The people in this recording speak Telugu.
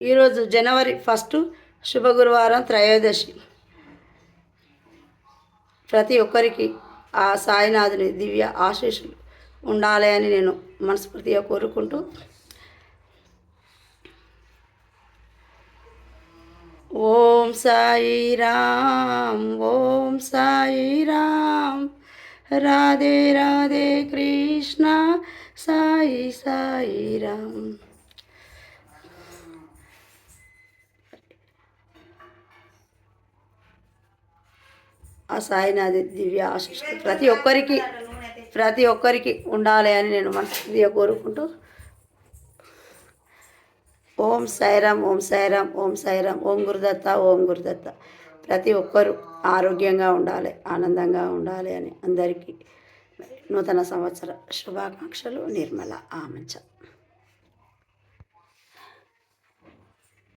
ఈరోజు జనవరి 1 శుభ గురువారం త్రయోదశి. ప్రతి ఒక్కరికి ఆ సాయినాథుని దివ్య ఆశీస్సులు ఉండాలి అని నేను మనస్ఫూర్తిగా కోరుకుంటూ, ఓం సాయిరామ్, ఓం సాయిరామ్, రాధే రాధే కృష్ణ సాయి సాయిరామ్. ఆ సాయినాథి దివ్య ఆశీస్సులు ప్రతి ఒక్కరికి ఉండాలి అని నేను మనస్ఫూర్తిగా కోరుకుంటూ, ఓం సాయిరామ్, ఓం సాయిరామ్, ఓం సాయిరామ్, ఓం గురుదత్త, ఓం గురుదత్త. ప్రతి ఒక్కరూ ఆరోగ్యంగా ఉండాలి, ఆనందంగా ఉండాలి అని అందరికీ నూతన సంవత్సర శుభాకాంక్షలు. నిర్మల ఆమంచ.